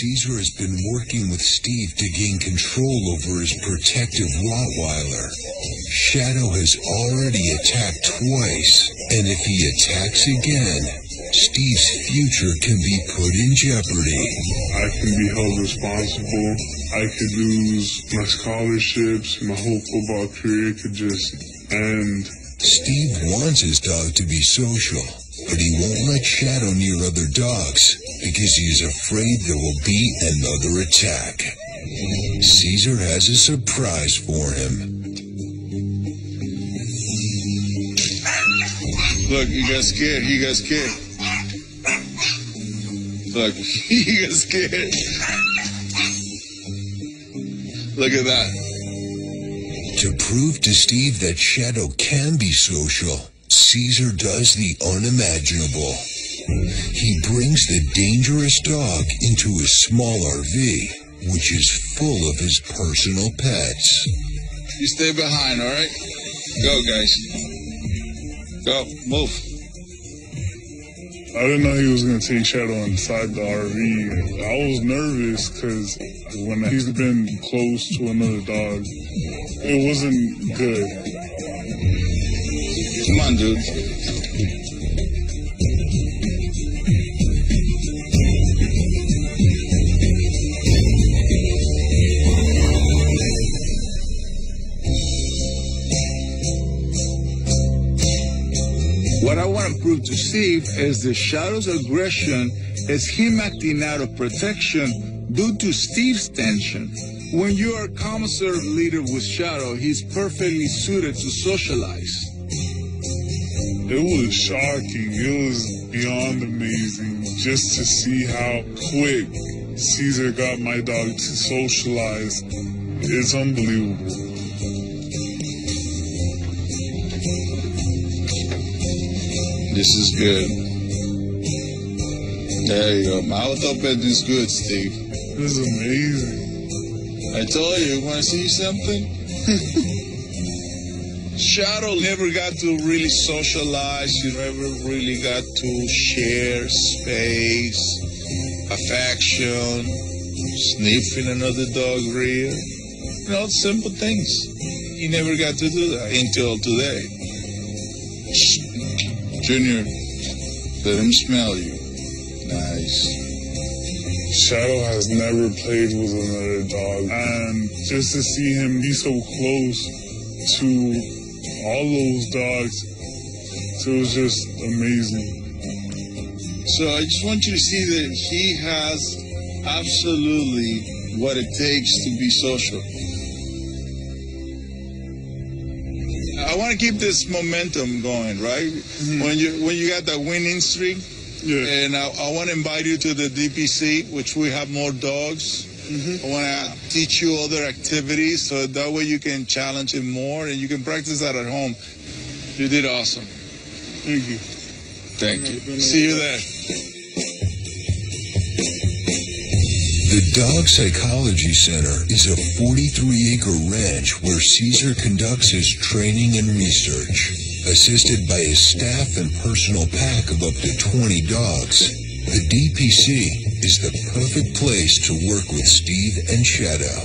Cesar has been working with Steve to gain control over his protective Rottweiler. Shadow has already attacked twice, and if he attacks again, Steve's future can be put in jeopardy. I can be held responsible. I could lose my scholarships. My whole football career could just end. Steve wants his dog to be social, but he won't let Shadow near other dogs because he is afraid there will be another attack. Cesar has a surprise for him. Look, he got scared. He got scared. Look, he got scared. Look at that. To prove to Steve that Shadow can be social, Cesar does the unimaginable. He brings the dangerous dog into his small RV, which is full of his personal pets. You stay behind, all right? Go, guys. Go, move. I didn't know he was going to take Shadow inside the RV. I was nervous because when he's been close to another dog, it wasn't good. Come on, dude. What I want to prove to Steve is the Shadow's aggression is him acting out of protection due to Steve's tension. When you are a commissary leader with Shadow, he's perfectly suited to socialize. It was shocking. It was beyond amazing just to see how quick Cesar got my dog to socialize. It's unbelievable. This is good. There you go. Mouth open is good, Steve. This is amazing. I told you, want to see something? Shadow never got to really socialize. He never really got to share space, affection, sniffing another dog's rear. You know, simple things. He never got to do that until today. Junior, let him smell you. Nice. Shadow has never played with another dog, and just to see him be so close to all those dogs, it was just amazing. So I just want you to see that he has absolutely what it takes to be social. I want to keep this momentum going, right? Mm-hmm. When you got that winning streak, yeah. And I want to invite you to the DPC, which we have more dogs. Mm-hmm. I want to teach you other activities, so that way you can challenge him more, and you can practice that at home. You did awesome. Thank you. Thank you. See you there. The Dog Psychology Center is a 43-acre ranch where Cesar conducts his training and research. Assisted by his staff and personal pack of up to 20 dogs, the DPC is the perfect place to work with Steve and Shadow.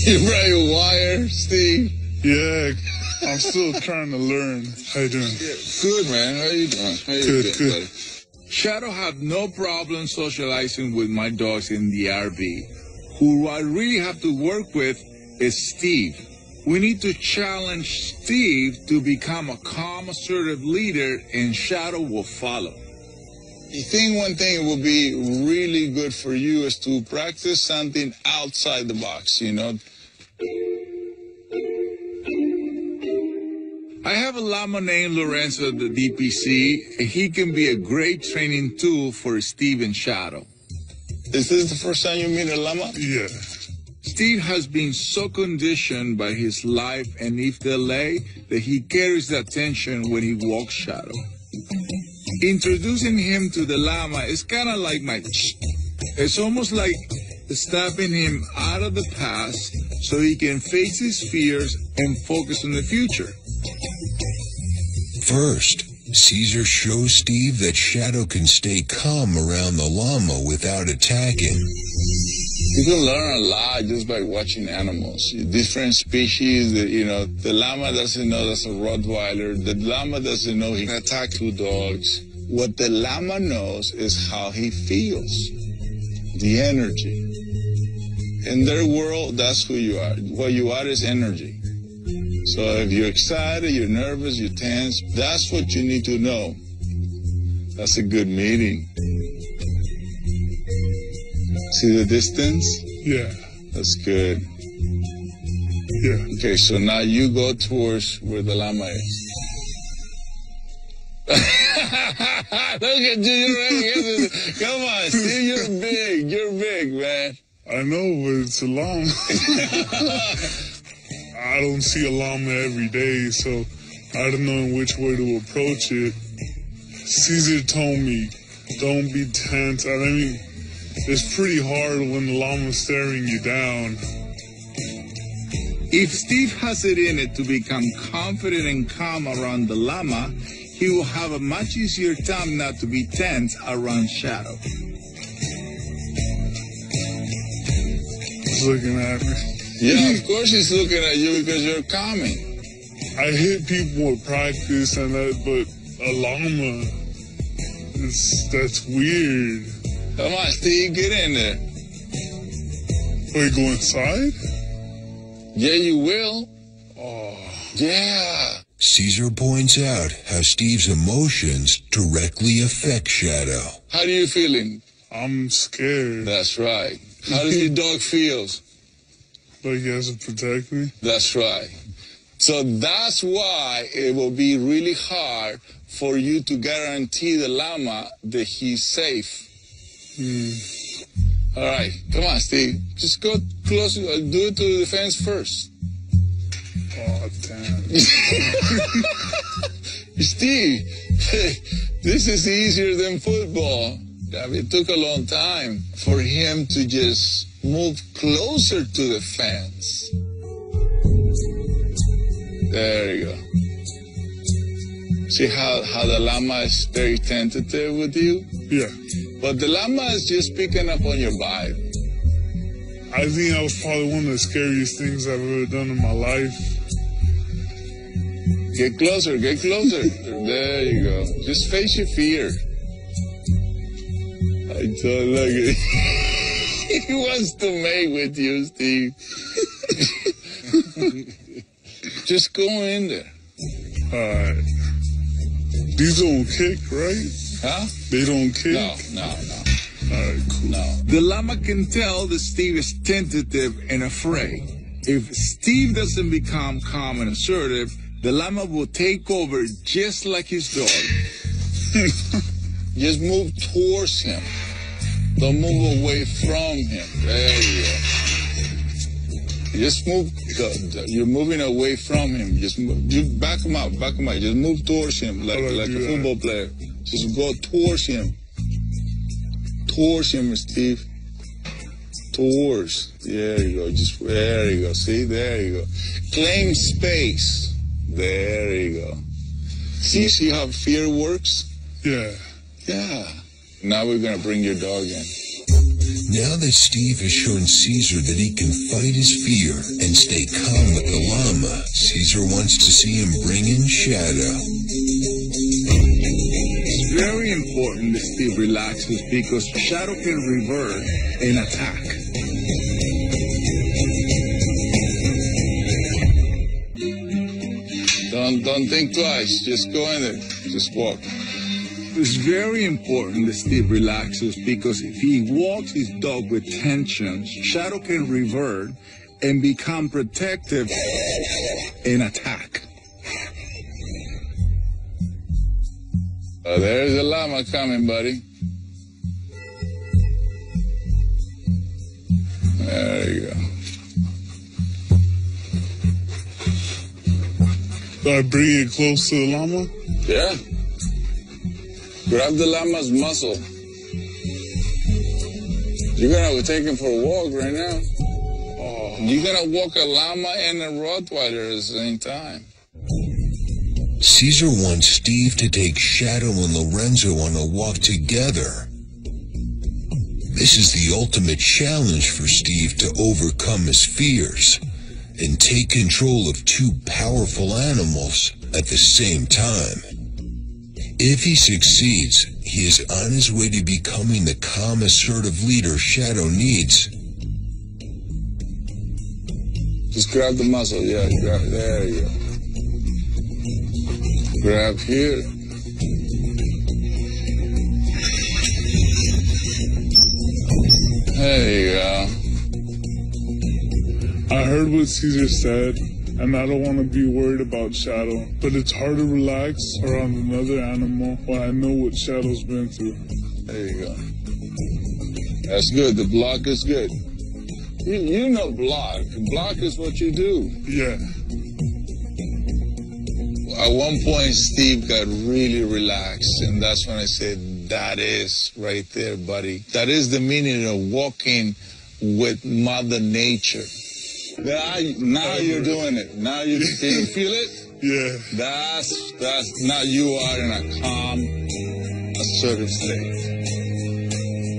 You brought your wire, Steve? Yeah. I'm still trying to learn. How you doing? Good, man. How you doing? Good. Buddy? Shadow have no problem socializing with my dogs in the RV. Who I really have to work with is Steve. We need to challenge Steve to become a calm, assertive leader, and Shadow will follow. I think one thing will be really good for you is to practice something outside the box, you know. I have a llama named Lorenzo at the DPC, and he can be a great training tool for Steve and Shadow. Is this the first time you meet a llama? Yeah. Steve has been so conditioned by his life and East LA that he carries the attention when he walks Shadow. Introducing him to the llama is kind of like my It's almost like snapping him out of the past so he can face his fears and focus on the future. First, Cesar shows Steve that Shadow can stay calm around the llama without attacking. You can learn a lot just by watching animals. Different species, the llama doesn't know that's a Rottweiler. The llama doesn't know he can attack two dogs. What the llama knows is how he feels, the energy. In their world, that's who you are. What you are is energy. So if you're excited, you're nervous, you're tense, that's what you need to know. That's a good meeting. See the distance? Yeah. That's good. Yeah. Okay, so now you go towards where the llama is. Look at you, you're ready. Come on, Steve, you're big, man. I know, but it's a llama. I don't see a llama every day, so I don't know which way to approach it. Cesar told me, don't be tense. I mean, it's pretty hard when the llama's staring you down. If Steve has it in it to become confident and calm around the llama, he will have a much easier time not to be tense around Shadow. He's looking at me. Yeah, of course he's looking at you because you're calming. I hit people with practice and that, but a llama, that's weird. Come on, Steve, get in there. Wait, go inside? Yeah, you will. Oh. Yeah. Cesar points out how Steve's emotions directly affect Shadow. How do you feeling? I'm scared. That's right. How does your dog feel? Like he has to protect me? That's right. So that's why it will be really hard for you to guarantee the llama that he's safe. All right, come on, Steve. Just go close. Do it to the fence first. Oh, damn. Steve, this is easier than football. I mean, it took a long time for him to just move closer to the fence. There you go. See how the llama is very tentative with you? Yeah. But the llama is just picking up on your vibe. I think that was probably one of the scariest things I've ever done in my life. Get closer, get closer. There you go. Just face your fear. I don't like it. He wants to mate with you, Steve. Just go in there. Alright. These don't kick, right? Huh? They don't kick? No. Alright, cool. No. The llama can tell that Steve is tentative and afraid. If Steve doesn't become calm and assertive, the llama will take over just like his dog. Just move towards him. Don't move away from him. There you go. Just move. You're moving away from him. Just move. You back him up. Back him up. Just move towards him like a football player. Just go towards him. Towards him, Steve. Towards. There you go. There you go. See? There you go. Claim space. There you go. See how fear works? Yeah. Yeah. Now we're going to bring your dog in. Now that Steve has shown Cesar that he can fight his fear and stay calm with the llama, Cesar wants to see him bring in Shadow. It's very important that Steve relaxes because Shadow can revert and attack. Don't think twice. Just go in there. Just walk. It's very important that Steve relaxes because if he walks his dog with tension, Shadow can revert and become protective and attack. Oh, there's a llama coming, buddy. There you go. Do I bring it close to the llama? Yeah. Grab the llama's muzzle. You're gonna take him for a walk right now. Oh. You're gonna walk a llama and a Rottweiler at the same time. Cesar wants Steve to take Shadow and Lorenzo on a walk together. This is the ultimate challenge for Steve to overcome his fears and take control of two powerful animals at the same time. If he succeeds, he is on his way to becoming the calm, assertive leader Shadow needs. Just grab the muzzle, yeah, grab, there you go. Grab here. There you go. I heard what Cesar said, and I don't want to be worried about Shadow, but it's hard to relax around another animal when I know what Shadow's been through. There you go. That's good. The block is good. You know block. Block is what you do. Yeah. At one point, Steve got really relaxed, and that's when I said, that is right there, buddy. That is the meaning of walking with Mother Nature. Now you're doing it. Now you can you feel it? Yeah. That's now you are in a calm, assertive state.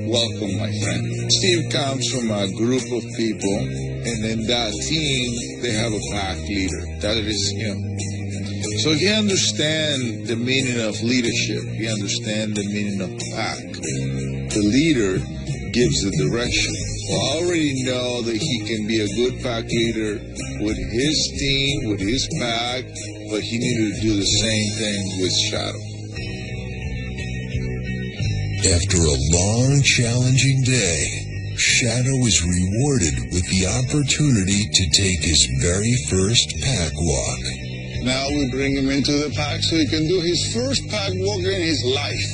Welcome, my friend. Steve comes from a group of people, and in that team, they have a pack leader. That is him. So he understands the meaning of leadership. He understands the meaning of pack. The leader gives the direction. Well, I already know that he can be a good pack leader with his team, with his pack, but he needed to do the same thing with Shadow. After a long, challenging day, Shadow is rewarded with the opportunity to take his very first pack walk. Now we bring him into the pack so he can do his first pack walk in his life.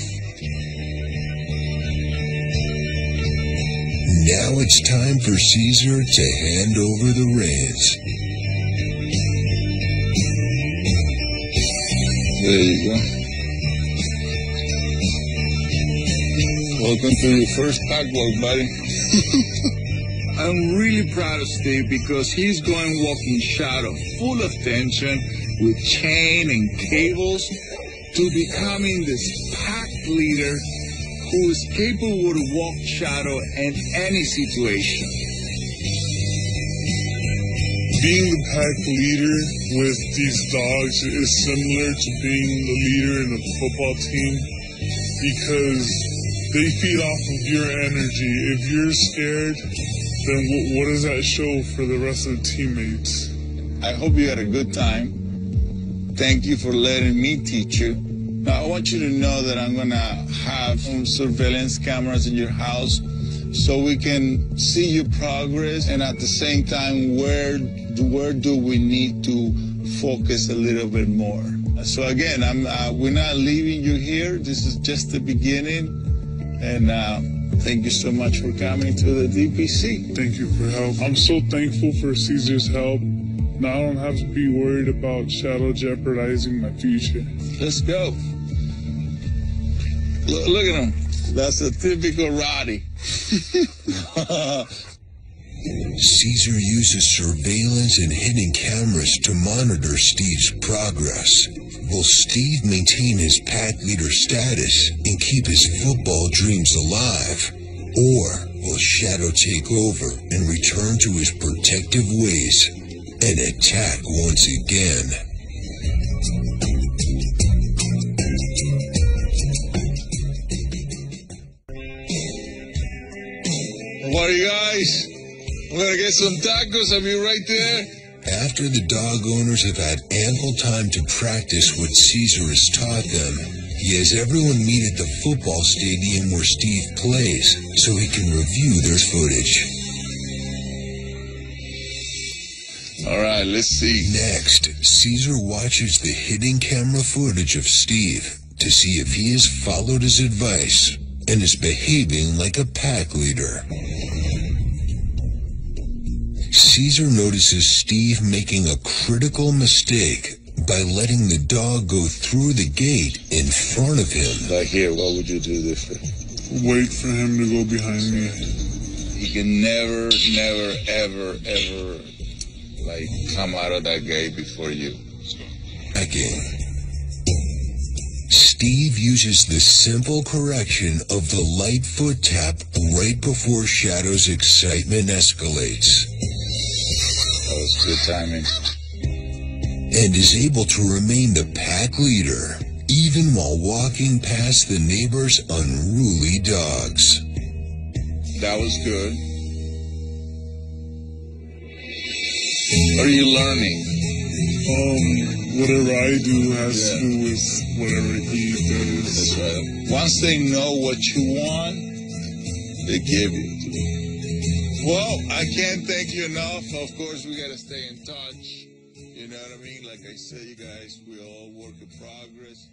Now it's time for Cesar to hand over the reins. There you go. Welcome to your first pack walk, buddy. I'm really proud of Steve because he's going walking Shadow, full of tension, with chain and cables, to becoming this pack leader who is capable to walk Shadow in any situation. Being the pack leader with these dogs is similar to being the leader in a football team because they feed off of your energy. If you're scared, then what does that show for the rest of the teammates? I hope you had a good time. Thank you for letting me teach you. Now, I want you to know that I'm going to have some surveillance cameras in your house so we can see your progress, and at the same time, where do we need to focus a little bit more. So again, we're not leaving you here. This is just the beginning, and thank you so much for coming to the DPC. Thank you for help. I'm so thankful for Cesar's help. Now I don't have to be worried about Shadow jeopardizing my future. Let's go. Look at him. That's a typical Roddy. Cesar uses surveillance and hidden cameras to monitor Steve's progress. Will Steve maintain his pack leader status and keep his football dreams alive? Or will Shadow take over and return to his protective ways and attack once again? What are you guys? I'm gonna get some tacos. I'll be right there. After the dog owners have had ample time to practice what Cesar has taught them, he has everyone meet at the football stadium where Steve plays so he can review their footage. All right, let's see. Next, Cesar watches the hidden camera footage of Steve to see if he has followed his advice and is behaving like a pack leader. Cesar notices Steve making a critical mistake by letting the dog go through the gate in front of him. Like here, what would you do different? Wait for him to go behind me. He can never, ever, like, come out of that gate before you. Again. Steve uses the simple correction of the light foot tap right before Shadow's excitement escalates. That was good timing. And is able to remain the pack leader, even while walking past the neighbor's unruly dogs. That was good. What are you learning? Whatever I do has to do with whatever he does. That's right. Once they know what you want, they give you. Well, I can't thank you enough. Of course, we got to stay in touch. You know what I mean? Like I said, you guys, we all work in progress.